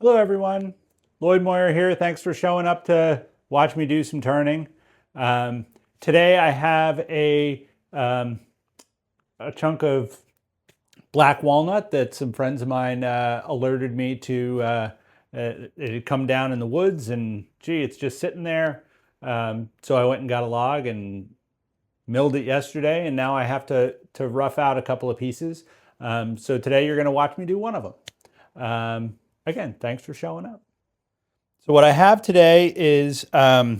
Hello everyone, Lloyd Moyer here. Thanks for showing up to watch me do some turning. Today I have a chunk of black walnut that some friends of mine alerted me to. It had come down in the woods and gee, it's just sitting there. So I went and got a log and milled it yesterday, and now I have to rough out a couple of pieces. So today you're going to watch me do one of them. Again, thanks for showing up. So what I have today is a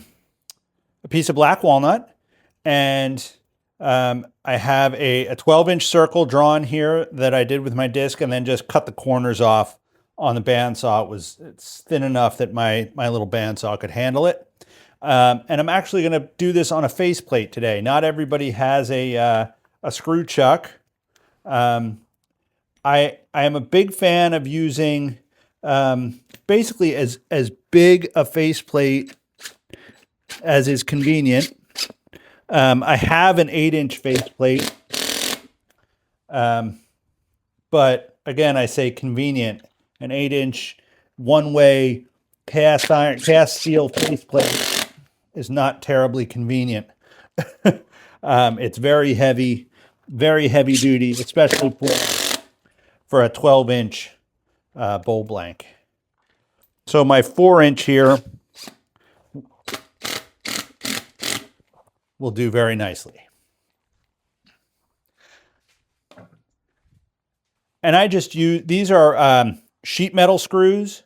piece of black walnut, and I have a 12-inch circle drawn here that I did with my disc, and then just cut the corners off on the bandsaw. It's thin enough that my little bandsaw could handle it. And I'm actually going to do this on a faceplate today. Not everybody has a screw chuck. I am a big fan of using basically as big a faceplate as is convenient. I have an 8-inch faceplate, but again, I say convenient. An 8-inch one-way cast steel faceplate is not terribly convenient. It's very heavy duty, especially for a 12-inch bowl blank. So my 4-inch here will do very nicely. And I just use, these are sheet metal screws.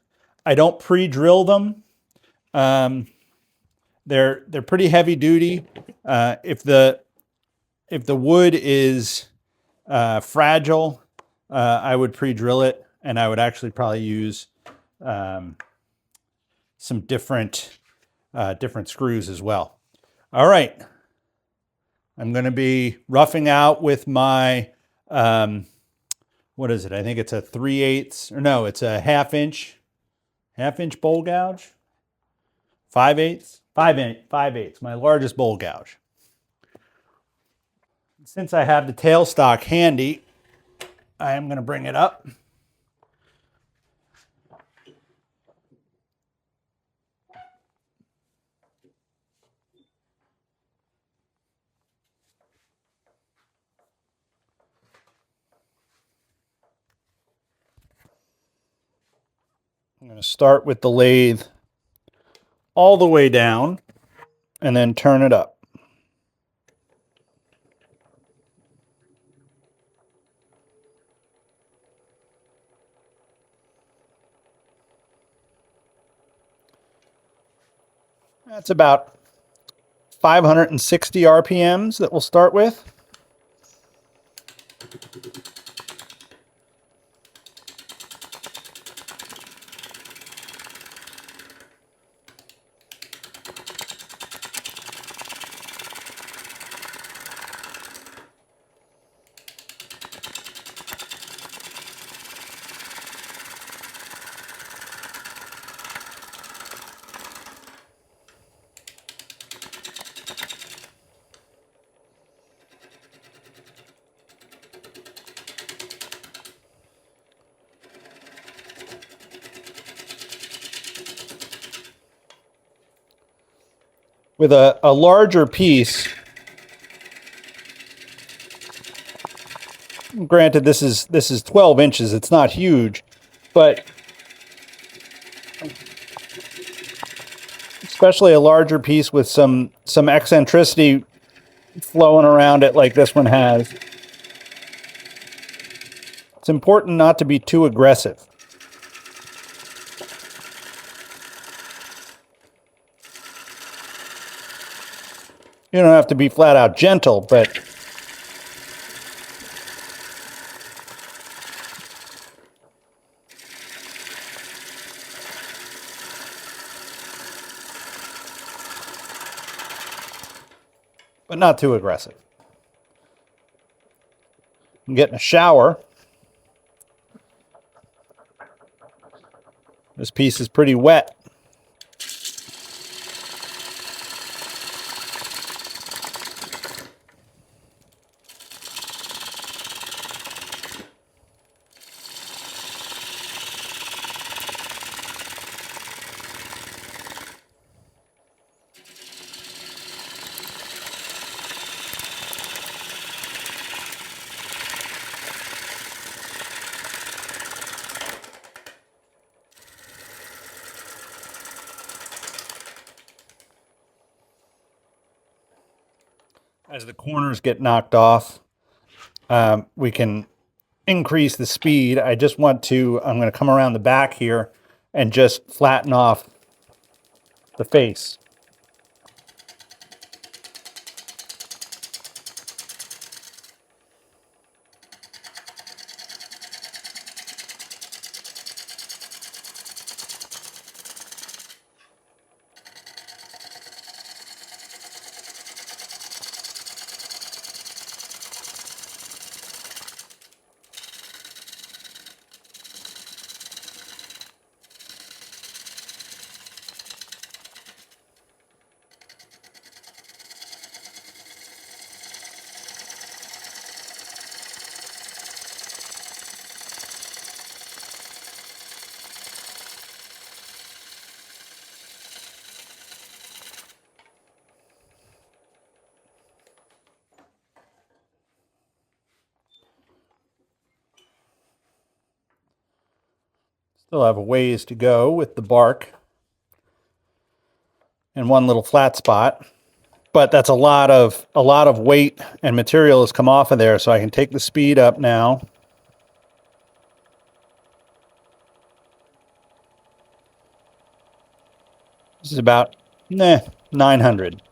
I don't pre-drill them. They're pretty heavy duty. If the wood is fragile, I would pre-drill it, and I would actually probably use some different screws as well. All right, I'm going to be roughing out with my what is it? I think it's a 3/8, or no, it's a half-inch bowl gouge. 5/8, 5/8, my largest bowl gouge. Since I have the tailstock handy, I am going to bring it up. I'm going to start with the lathe all the way down and then turn it up. That's about 560 RPMs that we'll start with. With a larger piece, granted this is 12 inches, it's not huge, but especially a larger piece with some eccentricity flowing around it like this one has, it's important not to be too aggressive. You don't have to be flat out gentle, but not too aggressive. I'm getting a shower. This piece is pretty wet. as the corners get knocked off, we can increase the speed. I just want to, I'm going to come around the back here and just flatten off the face. Still have a ways to go with the bark and one little flat spot, but that's a lot of weight and material has come off of there, so I can take the speed up now. This is about 900.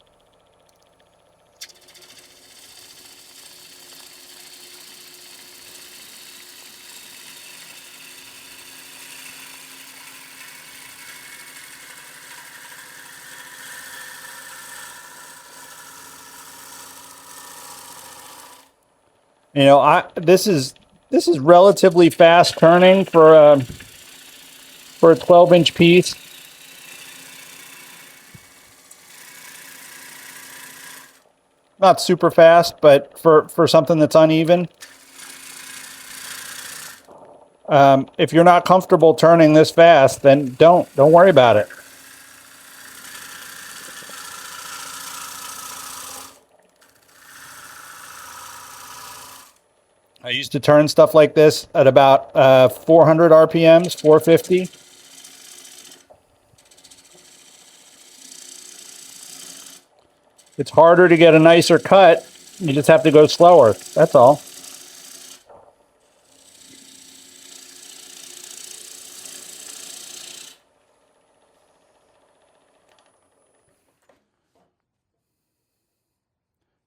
You know, this is relatively fast turning for a 12-inch piece. Not super fast, but for something that's uneven. If you're not comfortable turning this fast, then don't worry about it. I used to turn stuff like this at about 400 RPMs, 450. It's harder to get a nicer cut. You just have to go slower. That's all.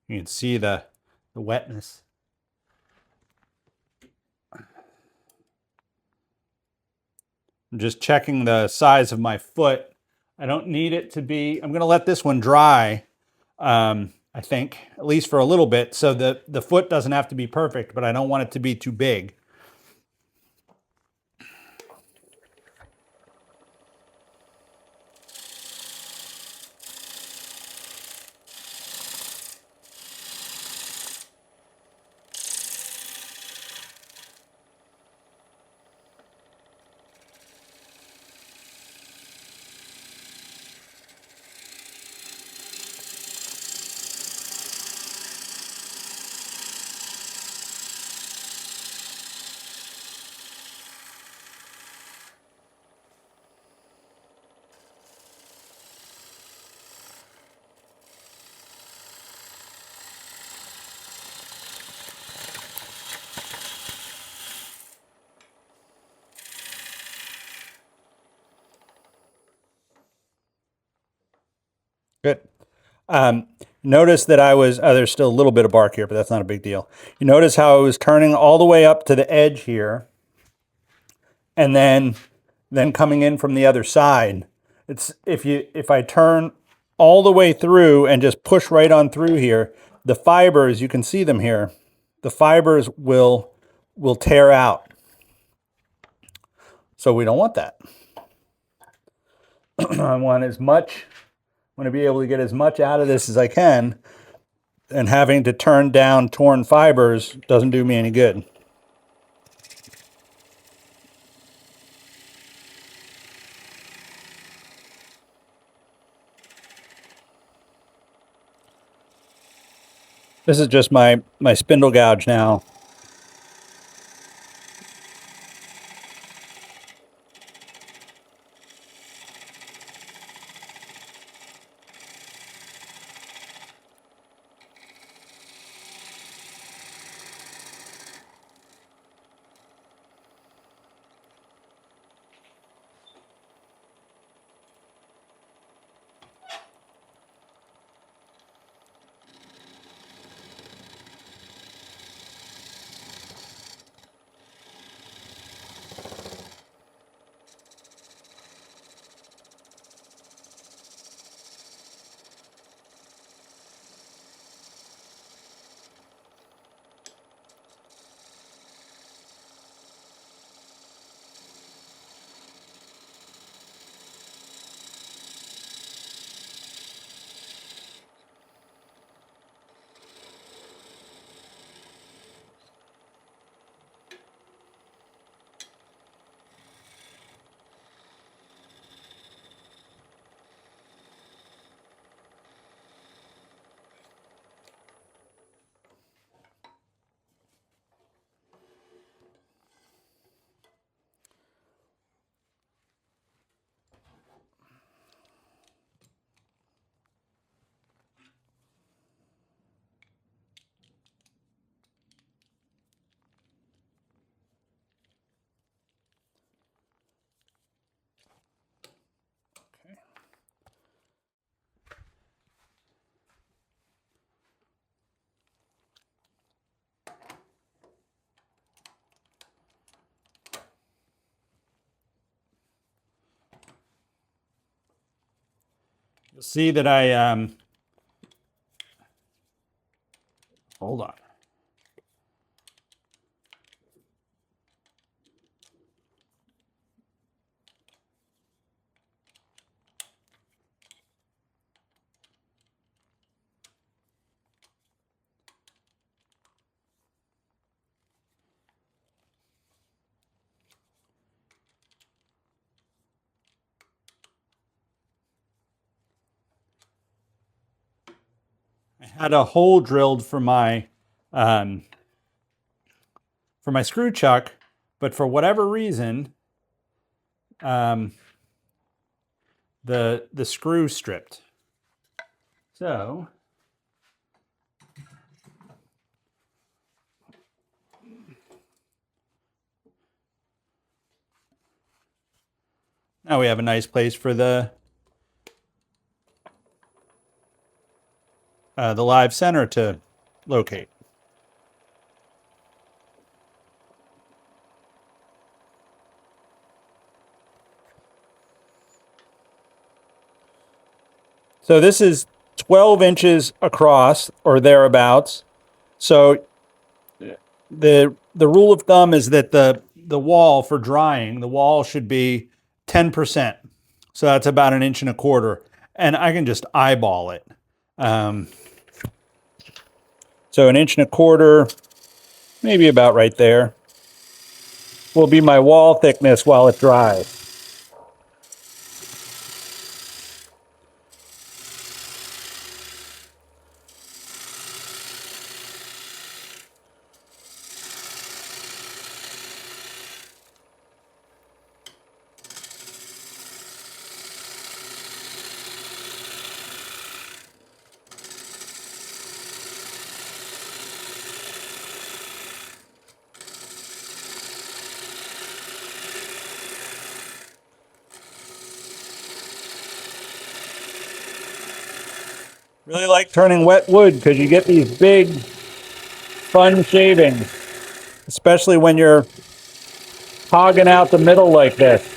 You can see the wetness. I'm just checking the size of my foot. I don't need it to be, I'm going to let this one dry, I think, at least for a little bit, so the foot doesn't have to be perfect, but I don't want it to be too big. Good. Notice that I was, there's still a little bit of bark here, but that's not a big deal. You notice how I was turning all the way up to the edge here, and then coming in from the other side. It's if I turn all the way through and just push right on through here, the fibers, you can see them here, the fibers will tear out. So we don't want that. I want to be able to get as much out of this as I can, and having to turn down torn fibers doesn't do me any good. This is just my spindle gouge now. You'll see that I hold on. I had a hole drilled for my screw chuck, but for whatever reason, the screw stripped. So now we have a nice place for the live center to locate. So this is 12 inches across or thereabouts. So the rule of thumb is that the wall for drying, the wall should be 10%. So that's about 1.25 inches. And I can just eyeball it. So 1.25 inches, maybe about right there, will be my wall thickness while it dries. Really like turning wet wood because you get these big, fun shavings, especially when you're hogging out the middle like this.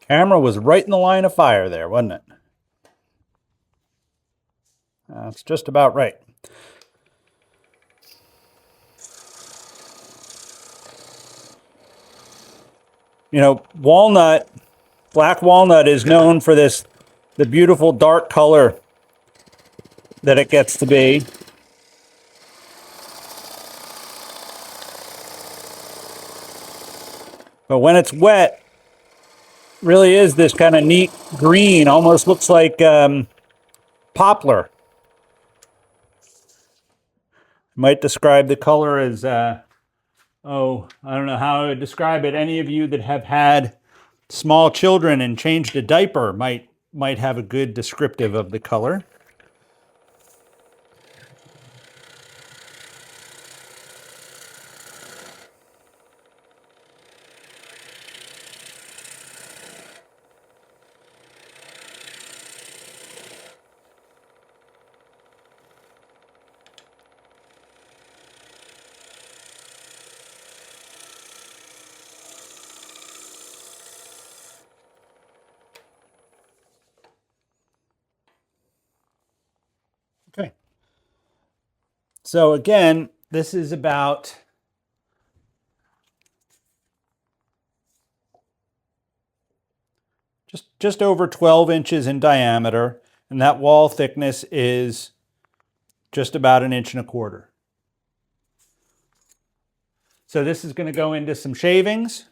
Camera was right in the line of fire there, wasn't it? That's just about right. You know, walnut, black walnut is known for the beautiful dark color that it gets to be. But when it's wet, really is this kind of neat green, almost looks like poplar. Might describe the color as, oh, I don't know how I would describe it. Any of you that have had small children and changed a diaper might have a good descriptive of the color. Okay. So again, this is about just over 12 inches in diameter, and that wall thickness is just about 1.25 inches. So this is going to go into some shavings,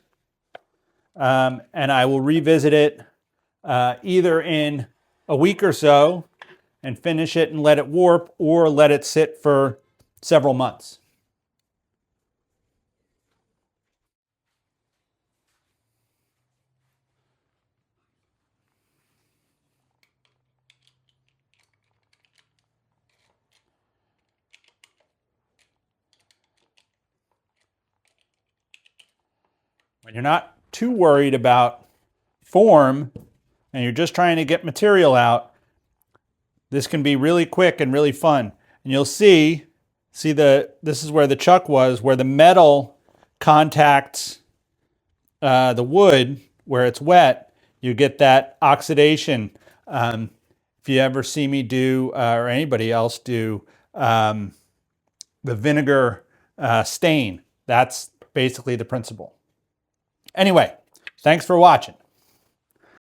and I will revisit it either in a week or so and finish it and let it warp, or let it sit for several months. When you're not too worried about form and you're just trying to get material out, this can be really quick and really fun. And you'll see this is where the chuck was, where the metal contacts the wood where it's wet, you get that oxidation. If you ever see me do, or anybody else do, the vinegar stain, that's basically the principle. Anyway, thanks for watching.